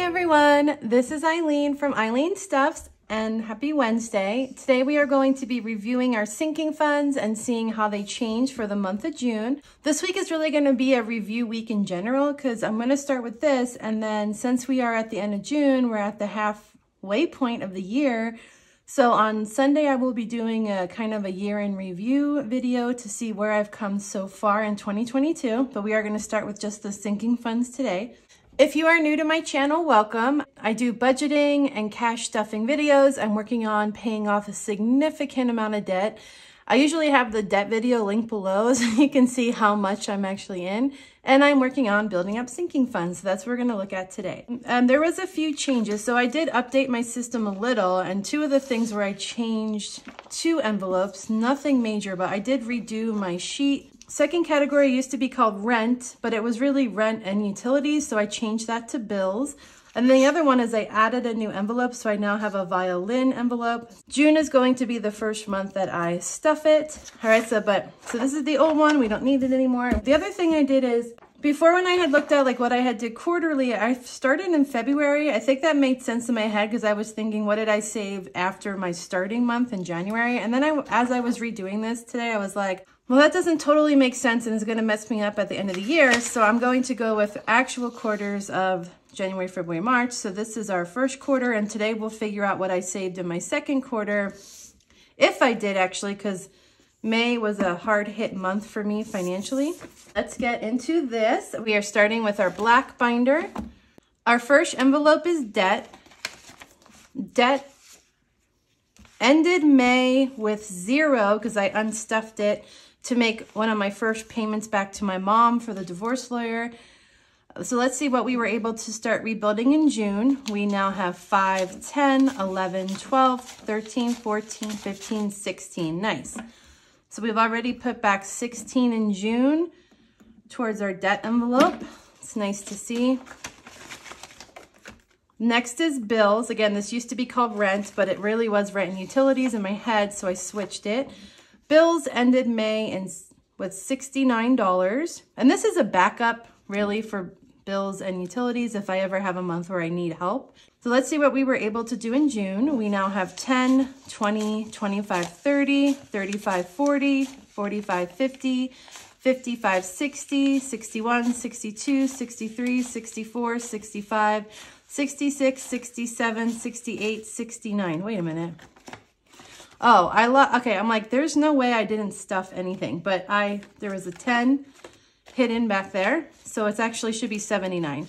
everyone, this is Eileen from Eileen Stuffs and happy Wednesday. Today we are going to be reviewing our sinking funds and seeing how they change for the month of June. This week is really going to be a review week in general because I'm going to start with this, and then since we are at the end of June, we're at the halfway point of the year. So on Sunday, I will be doing a kind of a year in review video to see where I've come so far in 2022, but we are going to start with just the sinking funds today. If you are new to my channel, welcome. I do budgeting and cash stuffing videos. I'm working on paying off a significant amount of debt. I usually have the debt video linked below so you can see how much I'm actually in. And I'm working on building up sinking funds. So that's what we're going to look at today. There was a few changes. So I did update my system a little, and two of the things where I changed two envelopes, nothing major, but I did redo my sheet. Second category used to be called rent, but it was really rent and utilities, so I changed that to bills. And then the other one is I added a new envelope, so I now have a violin envelope. June is going to be the first month that I stuff it. All right, so this is the old one. We don't need it anymore. The other thing I did is, before when I had looked at like what I had did quarterly, I started in February. I think that made sense in my head because I was thinking, what did I save after my starting month in January? And then as I was redoing this today, I was like, well, that doesn't totally make sense and is going to mess me up at the end of the year. So I'm going to go with actual quarters of January, February, March. So this is our first quarter, and today we'll figure out what I saved in my second quarter. If I did actually, because May was a hard hit month for me financially. Let's get into this. We are starting with our black binder. Our first envelope is debt. Debt ended May with 0 because I unstuffed it to make one of my first payments back to my mom for the divorce lawyer. So let's see what we were able to start rebuilding in June. We now have 5, 10, 11, 12, 13, 14, 15, 16. Nice. So we've already put back 16 in June towards our debt envelope. It's nice to see. Next is bills. Again, this used to be called rent, but it really was rent and utilities in my head, so I switched it. Bills ended May with $69. And this is a backup really for bills and utilities if I ever have a month where I need help. So let's see what we were able to do in June. We now have 10, 20, 25, 30, 35, 40, 45, 50, 55, 60, 61, 62, 63, 64, 65, 66, 67, 68, 69. Wait a minute. Oh, okay, I'm like, there's no way I didn't stuff anything, but there was a 10 hidden back there, so it actually should be 79.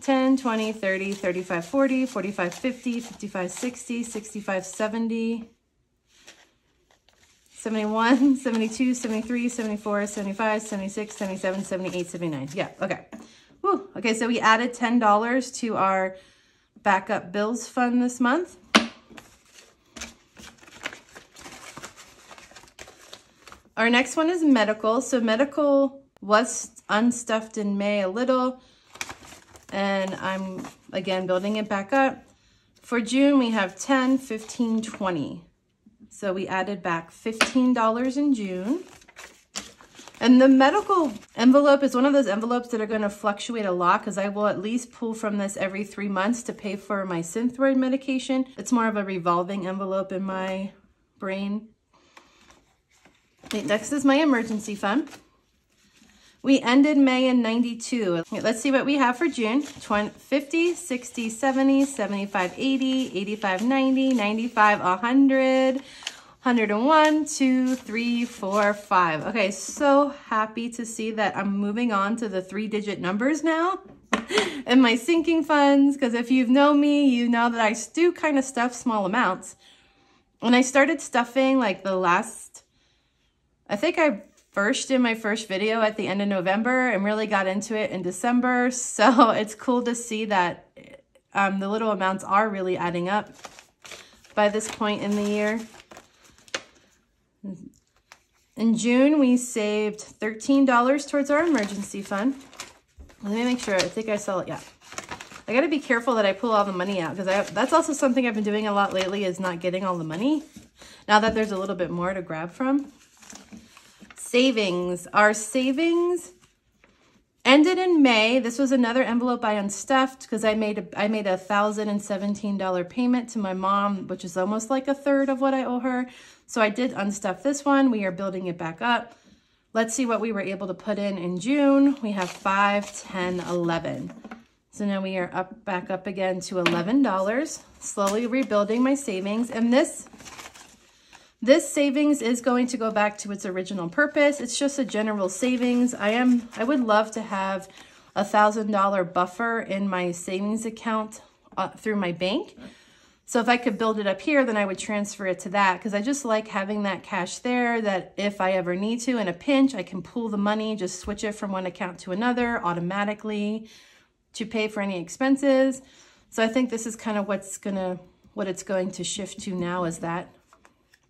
10, 20, 30, 35, 40, 45, 50, 55, 60, 65, 70, 71, 72, 73, 74, 75, 76, 77, 78, 79. Yeah, okay. Woo. Okay, so we added $10 to our backup bills fund this month. Our next one is medical. So medical was unstuffed in May a little, and I'm again building it back up. For June, we have 10, 15, 20. So we added back $15 in June. And the medical envelope is one of those envelopes that are going to fluctuate a lot because I will at least pull from this every 3 months to pay for my Synthroid medication. It's more of a revolving envelope in my brain. Next is my emergency fund. We ended May in 92. Let's see what we have for June. 50, 60, 70, 75, 80, 85, 90, 95, 100, 101, 2, 3, 4, 5. Okay, so happy to see that I'm moving on to the 3-digit numbers now in my sinking funds, because if you've known me, you know that I do kind of stuff small amounts. When I started stuffing like I think I first did my first video at the end of November and really got into it in December. So it's cool to see that the little amounts are really adding up by this point in the year. In June, we saved $13 towards our emergency fund. Let me make sure. I think I saw it. Yeah. I got to be careful that I pull all the money out because that's also something I've been doing a lot lately, is not getting all the money now that there's a little bit more to grab from. Savings. Our savings ended in May. This was another envelope I unstuffed because I made a $1,017 payment to my mom, which is almost like a third of what I owe her. So I did unstuff this one. We are building it back up. Let's see what we were able to put in June. We have 5, 10, 11. So now we are back up again to $11, slowly rebuilding my savings. And this savings is going to go back to its original purpose. It's just a general savings. I would love to have a $1,000 buffer in my savings account through my bank. So if I could build it up here, then I would transfer it to that, because I just like having that cash there, that if I ever need to in a pinch, I can pull the money, just switch it from one account to another automatically to pay for any expenses. So I think this is kind of what it's going to shift to now, is that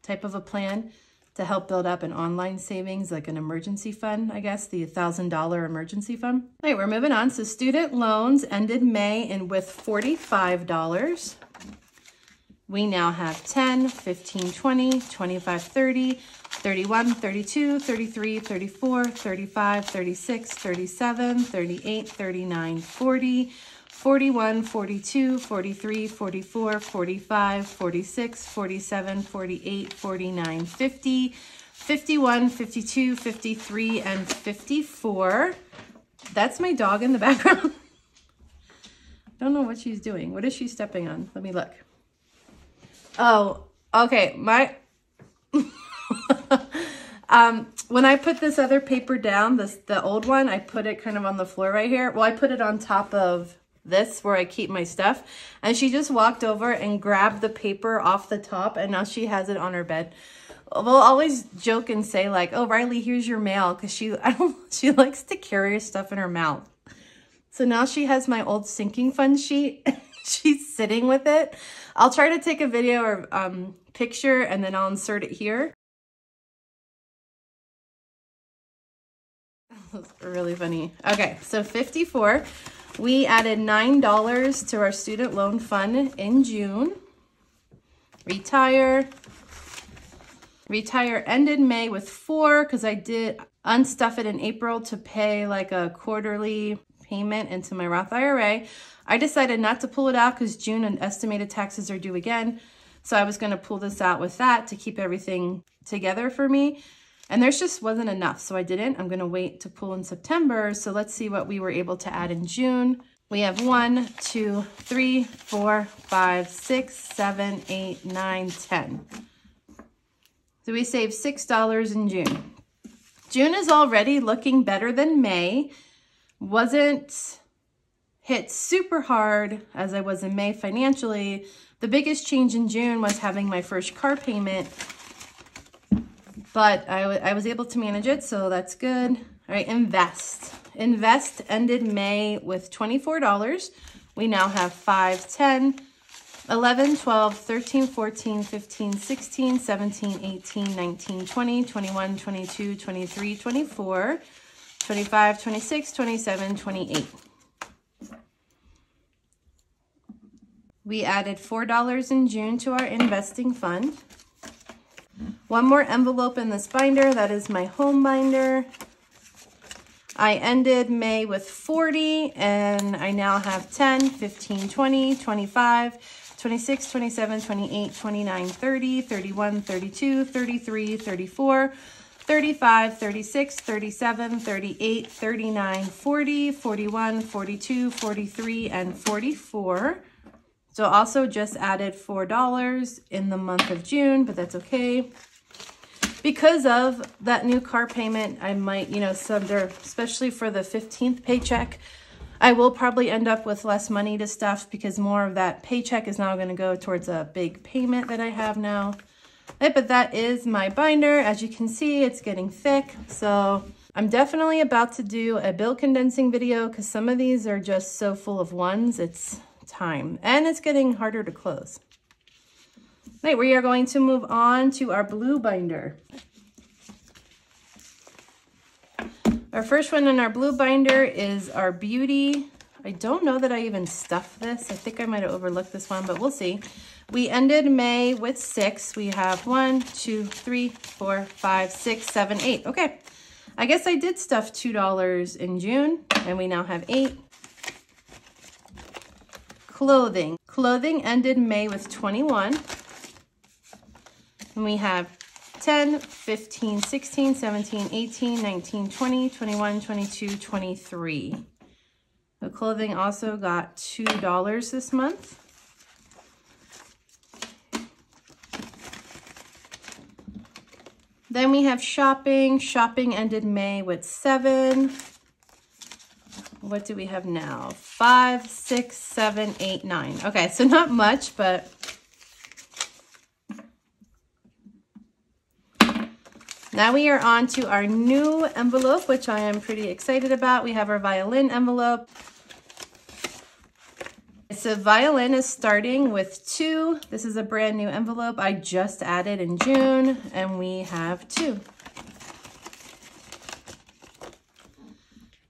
type of a plan to help build up an online savings, like an emergency fund, I guess, the $1,000 emergency fund. All right, we're moving on. So student loans ended May and with $45. We now have 10, 15, 20, 25, 30, 31, 32, 33, 34, 35, 36, 37, 38, 39, 40, 41, 42, 43, 44, 45, 46, 47, 48, 49, 50, 51, 52, 53, and 54. That's my dog in the background. I don't know what she's doing. What is she stepping on? Let me look. Oh, okay. When I put this other paper down, the old one, I put it kind of on the floor right here. Well, I put it on top of this where I keep my stuff, and she just walked over and grabbed the paper off the top, and now she has it on her bed. We'll always joke and say like, "Oh, Riley, here's your mail," because she likes to carry stuff in her mouth. So now she has my old sinking fund sheet. She's sitting with it. I'll try to take a video or picture, and then I'll insert it here. That's really funny. Okay, so 54. We added $9 to our student loan fund in June. Retire ended May with 4 because I did unstuff it in April to pay like a quarterly payment into my Roth IRA. I decided not to pull it out because June and estimated taxes are due again. So I was going to pull this out with that to keep everything together for me. And there's just wasn't enough, so I didn't. I'm going to wait to pull in September. So let's see what we were able to add in June. We have 1, 2, 3, 4, 5, 6, 7, 8, 9, 10. So we saved $6 in June. June is already looking better than May. Wasn't hit super hard as I was in May financially. The biggest change in June was having my first car payment, but I was able to manage it, so that's good. All right, invest. Invest ended May with $24. We now have 5, 10, 11, 12, 13, 14, 15, 16, 17, 18, 19, 20, 21, 22, 23, 24, 25, 26, 27, 28. We added $4 in June to our investing fund. One more envelope in this binder. That is my home binder. I ended May with 40, and I now have 10, 15, 20, 25, 26, 27, 28, 29, 30, 31, 32, 33, 34, 35, 36, 37, 38, 39, 40, 41, 42, 43, and 44. So also just added $4 in the month of June, but that's okay. Because of that new car payment, I might, especially for the 15th paycheck, I will probably end up with less money to stuff because more of that paycheck is now going to go towards a big payment that I have now. But that is my binder. As you can see, it's getting thick. So I'm definitely about to do a bill condensing video because some of these are just so full of ones. It's time, and it's getting harder to close. Right, we are going to move on to our blue binder. Our first one in our blue binder is our beauty. I don't know that I even stuffed this. I think I might have overlooked this one, but we'll see. We ended May with 6. We have 1, 2, 3, 4, 5, 6, 7, 8. Okay, I guess I did stuff $2 in June, and we now have 8. Clothing. Clothing ended May with 21. And we have 10, 15, 16, 17, 18, 19, 20, 21, 22, 23. The clothing also got $2 this month. Then we have shopping. Shopping ended May with 7. What do we have now? 5, 6, 7, 8, 9. Okay, so not much, but now we are on to our new envelope, which I am pretty excited about. We have our violin envelope. So violin is starting with 2. This is a brand new envelope I just added in June, and we have 2.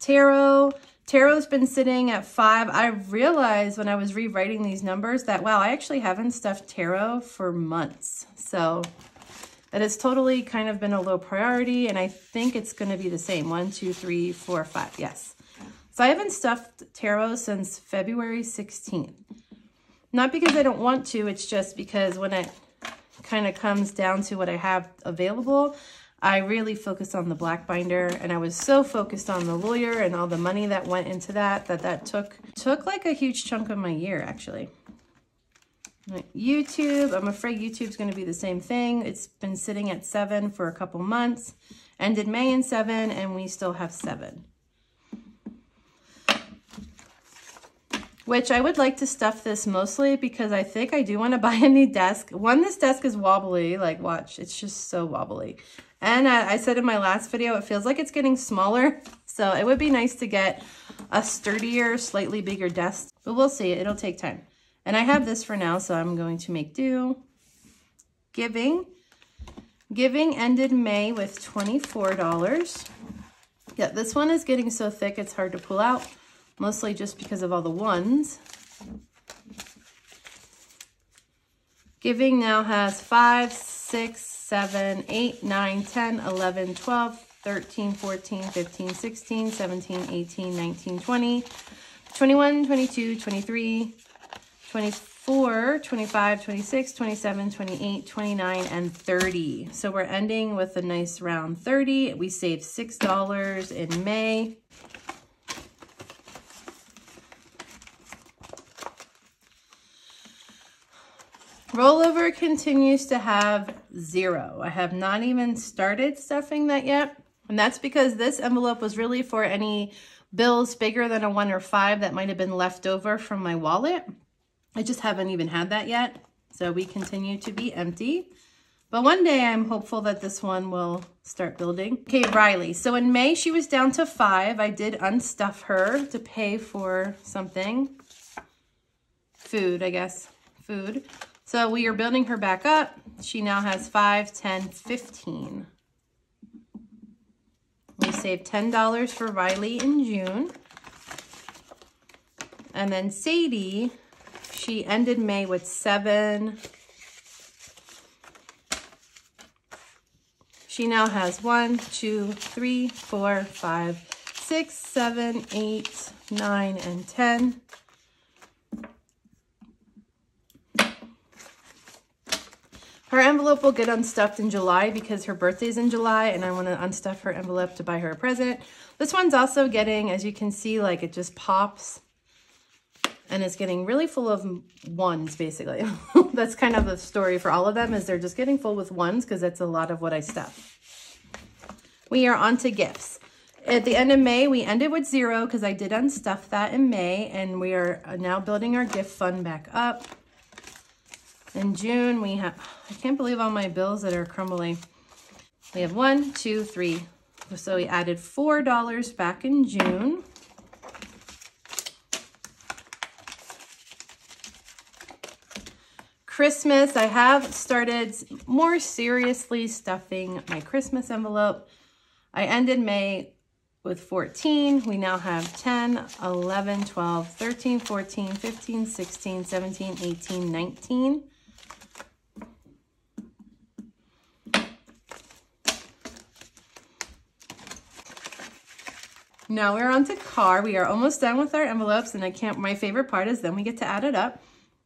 Tarot. Tarot's been sitting at 5. I realized when I was rewriting these numbers that, wow, I actually haven't stuffed tarot for months. So that has totally kind of been a low priority, and I think it's going to be the same. 1, 2, 3, 4, 5. Yes. So I haven't stuffed tarot since February 16th. Not because I don't want to, it's just because when it kind of comes down to what I have available, I really focus on the black binder, and I was so focused on the lawyer and all the money that went into that took like a huge chunk of my year, actually. YouTube, I'm afraid YouTube's going to be the same thing. It's been sitting at 7 for a couple months. Ended May in 7, and we still have 7. Which I would like to stuff this mostly because I think I do want to buy a new desk. One, this desk is wobbly. Like, watch, it's just so wobbly. And I said in my last video, it feels like it's getting smaller. So it would be nice to get a sturdier, slightly bigger desk. But we'll see. It'll take time. And I have this for now, so I'm going to make do. Giving. Giving ended May with $24. Yeah, this one is getting so thick it's hard to pull out. Mostly just because of all the ones. Giving now has 5, 6, 7, 8, 9, 10, 11, 12, 13, 14, 15, 16, 17, 18, 19, 20, 21, 22, 23, 24, 25, 26, 27, 28, 29, and 30. So we're ending with a nice round 30. We saved $6 in May. Rollover continues to have 0. I have not even started stuffing that yet. And that's because this envelope was really for any bills bigger than a 1 or 5 that might have been left over from my wallet. I just haven't even had that yet. So we continue to be empty. But one day I'm hopeful that this one will start building. Okay, Riley. So in May, she was down to 5. I did unstuff her to pay for something. Food, I guess. Food. So we are building her back up. She now has 5, 10, 15. We saved $10 for Riley in June. And then Sadie, she ended May with 7. She now has 1, 2, 3, 4, 5, 6, 7, 8, 9, and 10. Her envelope will get unstuffed in July because her birthday's in July, and I want to unstuff her envelope to buy her a present. This one's also getting, as you can see, like it just pops. And it's getting really full of ones, basically. That's kind of the story for all of them, is they're just getting full with ones because that's a lot of what I stuff. We are on to gifts. At the end of May, we ended with 0 because I did unstuff that in May, and we are now building our gift fund back up. In June, we have, I can't believe all my bills that are crumbling. We have 1, 2, 3. So we added $4 back in June. Christmas, I have started more seriously stuffing my Christmas envelope. I ended May with 14. We now have 10, 11, 12, 13, 14, 15, 16, 17, 18, 19. Now we're on to car. We are almost done with our envelopes, and my favorite part is then we get to add it up.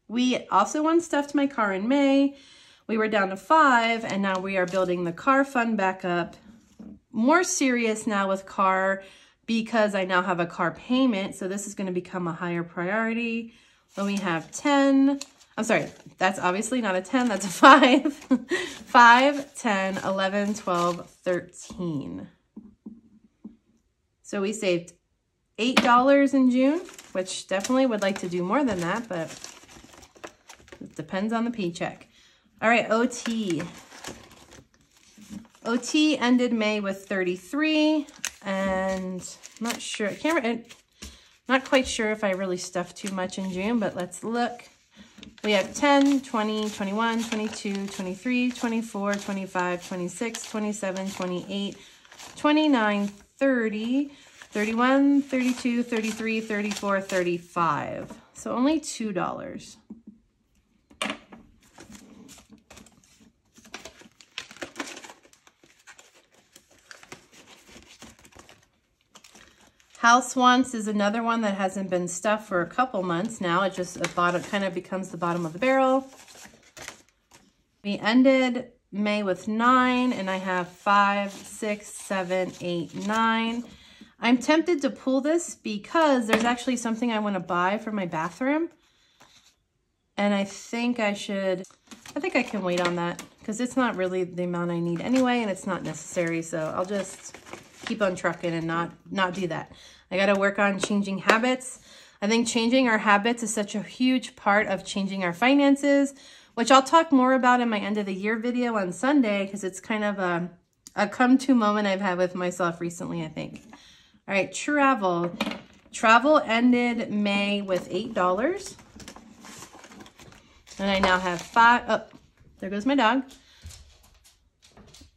We also unstuffed my car in May. We were down to 5, and now we are building the car fund back up. More serious now with car because I now have a car payment, so this is going to become a higher priority. Then we have 10. I'm sorry, that's obviously not a 10, that's a 5. 5, 10, 11, 12, 13. So we saved $8 in June, which definitely would like to do more than that, but it depends on the paycheck. All right, OT. OT ended May with 33, and I'm not sure, not quite sure if I really stuffed too much in June, but let's look. We have 10, 20, 21, 22, 23, 24, 25, 26, 27, 28, 29, 30, 31, 32, 33, 34, 35. So only $2. House Wants is another one that hasn't been stuffed for a couple months now. It just kind of becomes the bottom of the barrel. We ended May with 9, and I have 5, 6, 7, 8, 9. I'm tempted to pull this because there's actually something I want to buy for my bathroom. And I think I can wait on that because it's not really the amount I need anyway, and it's not necessary. So I'll just keep on trucking and not do that. I got to work on changing habits. I think changing our habits is such a huge part of changing our finances, which I'll talk more about in my end of the year video on Sunday because it's kind of a come to moment I've had with myself recently, I think. All right, travel. Travel ended May with $8. And I now have 5. Oh, there goes my dog.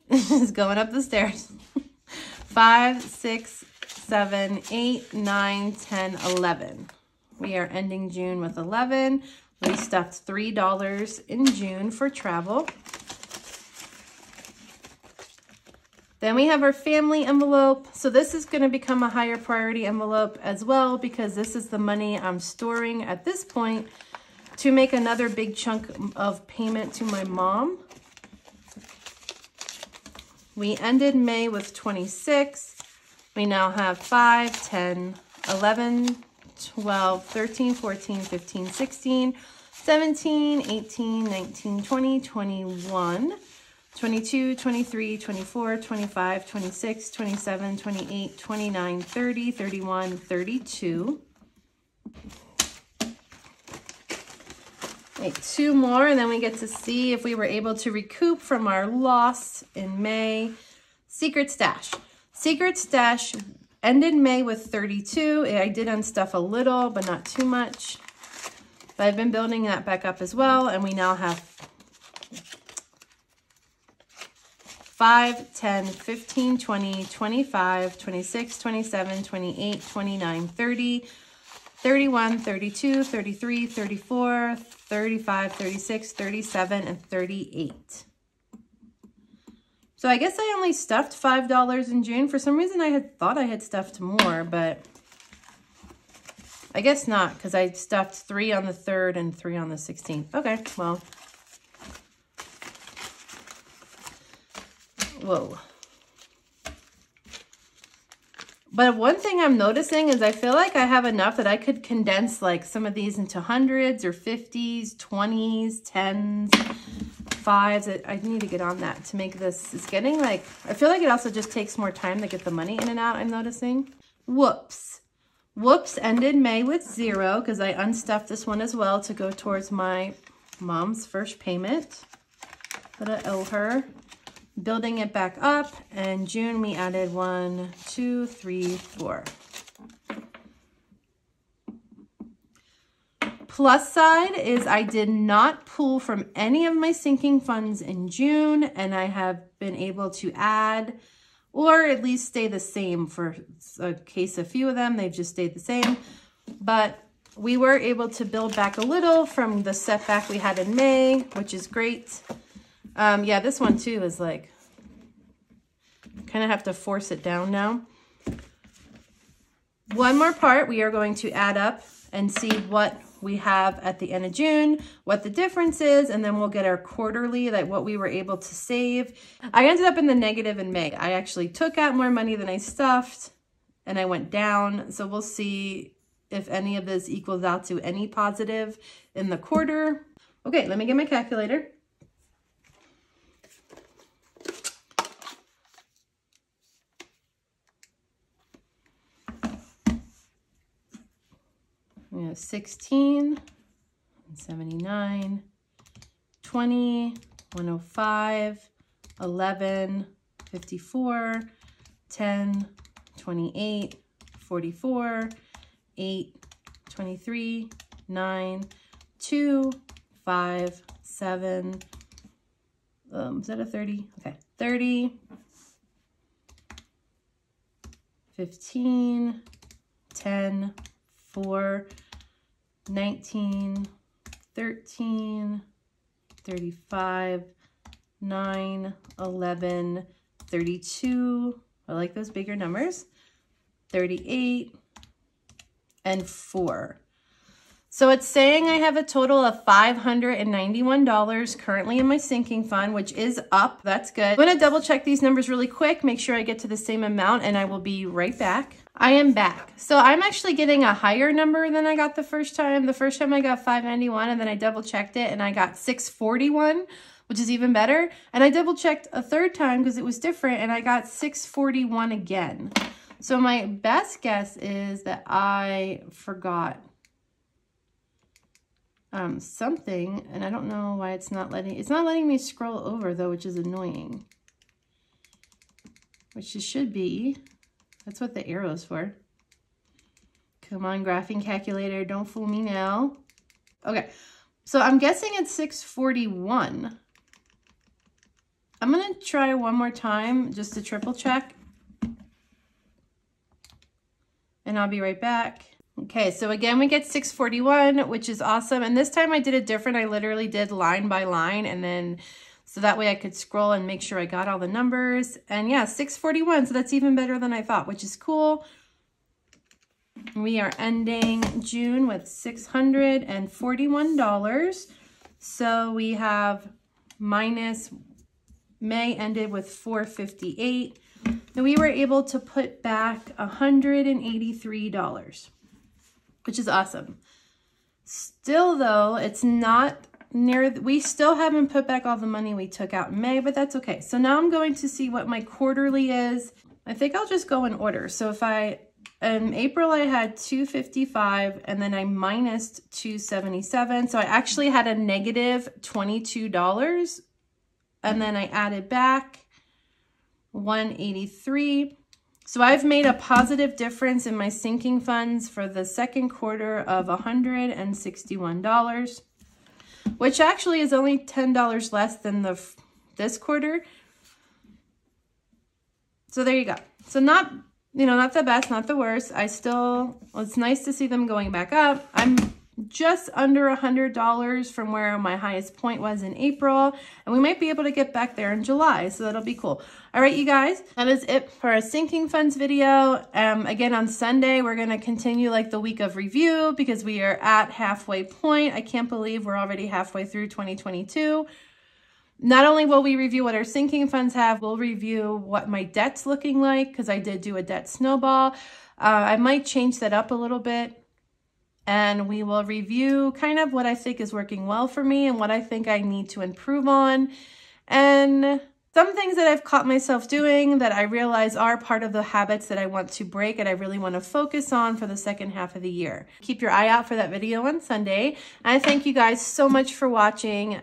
He's going up the stairs. 5, 6, 7, 8, 9, 10, 11. We are ending June with 11. We stuffed $3 in June for travel. Then we have our family envelope. So this is going to become a higher priority envelope as well because this is the money I'm storing at this point to make another big chunk of payment to my mom. We ended May with 26. We now have 5, 10, 11, 12, 13, 14, 15, 16, 17, 18, 19, 20, 21, 22, 23, 24, 25, 26, 27, 28, 29, 30, 31, 32. Make 2 more, and then we get to see if we were able to recoup from our loss in May. Secret Stash. Secret Stash ended May with 32. I did unstuff a little, but not too much. But I've been building that back up as well, and we now have 5, 10, 15, 20, 25, 26, 27, 28, 29, 30, 31, 32, 33, 34, 35, 36, 37, and 38. So I guess I only stuffed $5 in June. For some reason, I had thought I had stuffed more, but I guess not because I stuffed 3 on the 3rd and 3 on the 16th. Okay, well. Whoa. But one thing I'm noticing is I feel like I have enough that I could condense like some of these into hundreds or 50s, 20s, 10s, 5s. I need to get on that to make this. It's getting like, I feel like it also just takes more time to get the money in and out, I'm noticing. Whoops. Whoops ended May with 0 because I unstuffed this one as well to go towards my mom's first payment that I owe her. Building it back up, and June we added 1, 2, 3, 4. Plus side is I did not pull from any of my sinking funds in June, and I have been able to add or at least stay the same for a case. A few of them, they've just stayed the same, but we were able to build back a little from the setback we had in May, which is great. Yeah, this one too is like, kind of have to force it down now. One more part, we are going to add up and see what we have at the end of June, what the difference is, and then we'll get our quarterly, like what we were able to save. I ended up in the negative in May. I actually took out more money than I stuffed and I went down. So we'll see if any of this equals out to any positive in the quarter. Okay, let me get my calculator. We have 16, 79, 20, 105, 11, 54, 10, 28, 44, 8, 23, 9, 2, 5, 7, is that a 30? Okay, 30, 15, 10, 4, 19, 13, 35, 9, 11, 32. I like those bigger numbers. 38 and 4. So it's saying I have a total of $591 currently in my sinking fund, which is up. That's good. I'm going to double check these numbers really quick, make sure I get to the same amount, and I will be right back. I am back. So I'm actually getting a higher number than I got the first time. The first time I got 591 and then I double checked it and I got 641, which is even better. And I double checked a third time because it was different and I got 641 again. So my best guess is that I forgot something, and I don't know why it's not letting me scroll over though, which is annoying. Which it should be. That's what the arrow's for. Come on, graphing calculator, don't fool me now. Okay, so I'm guessing it's 641. I'm gonna try one more time just to triple check. And I'll be right back. Okay, so again, we get 641, which is awesome. And this time I did it different. I literally did line by line, and then so that way I could scroll and make sure I got all the numbers. And yeah, 641, so that's even better than I thought, which is cool. We are ending June with $641. So we have minus May ended with $458. And we were able to put back $183, which is awesome. Still though, it's not near, we still haven't put back all the money we took out in May, but that's okay. So now I'm going to see what my quarterly is. I think I'll just go in order. So if in April I had $255 and then I minused $277. So I actually had a negative $22 and then I added back $183. So I've made a positive difference in my sinking funds for the second quarter of $161, which actually is only $10 less than this quarter. So there you go. So not, not the best, not the worst. It's nice to see them going back up. I'm just under $100 from where my highest point was in April, and we might be able to get back there in July, so that'll be cool. All right, you guys, that is it for our sinking funds video. Again, on Sunday, we're going to continue like the week of review because we are at halfway point. I can't believe we're already halfway through 2022. Not only will we review what our sinking funds have, we'll review what my debt's looking like because I did do a debt snowball. I might change that up a little bit. And we will review kind of what I think is working well for me and what I think I need to improve on. And some things that I've caught myself doing that I realize are part of the habits that I want to break and I really want to focus on for the second half of the year. Keep your eye out for that video on Sunday. And I thank you guys so much for watching.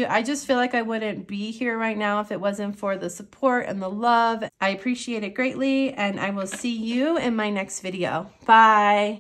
I just feel like I wouldn't be here right now if it wasn't for the support and the love. I appreciate it greatly, and I will see you in my next video. Bye.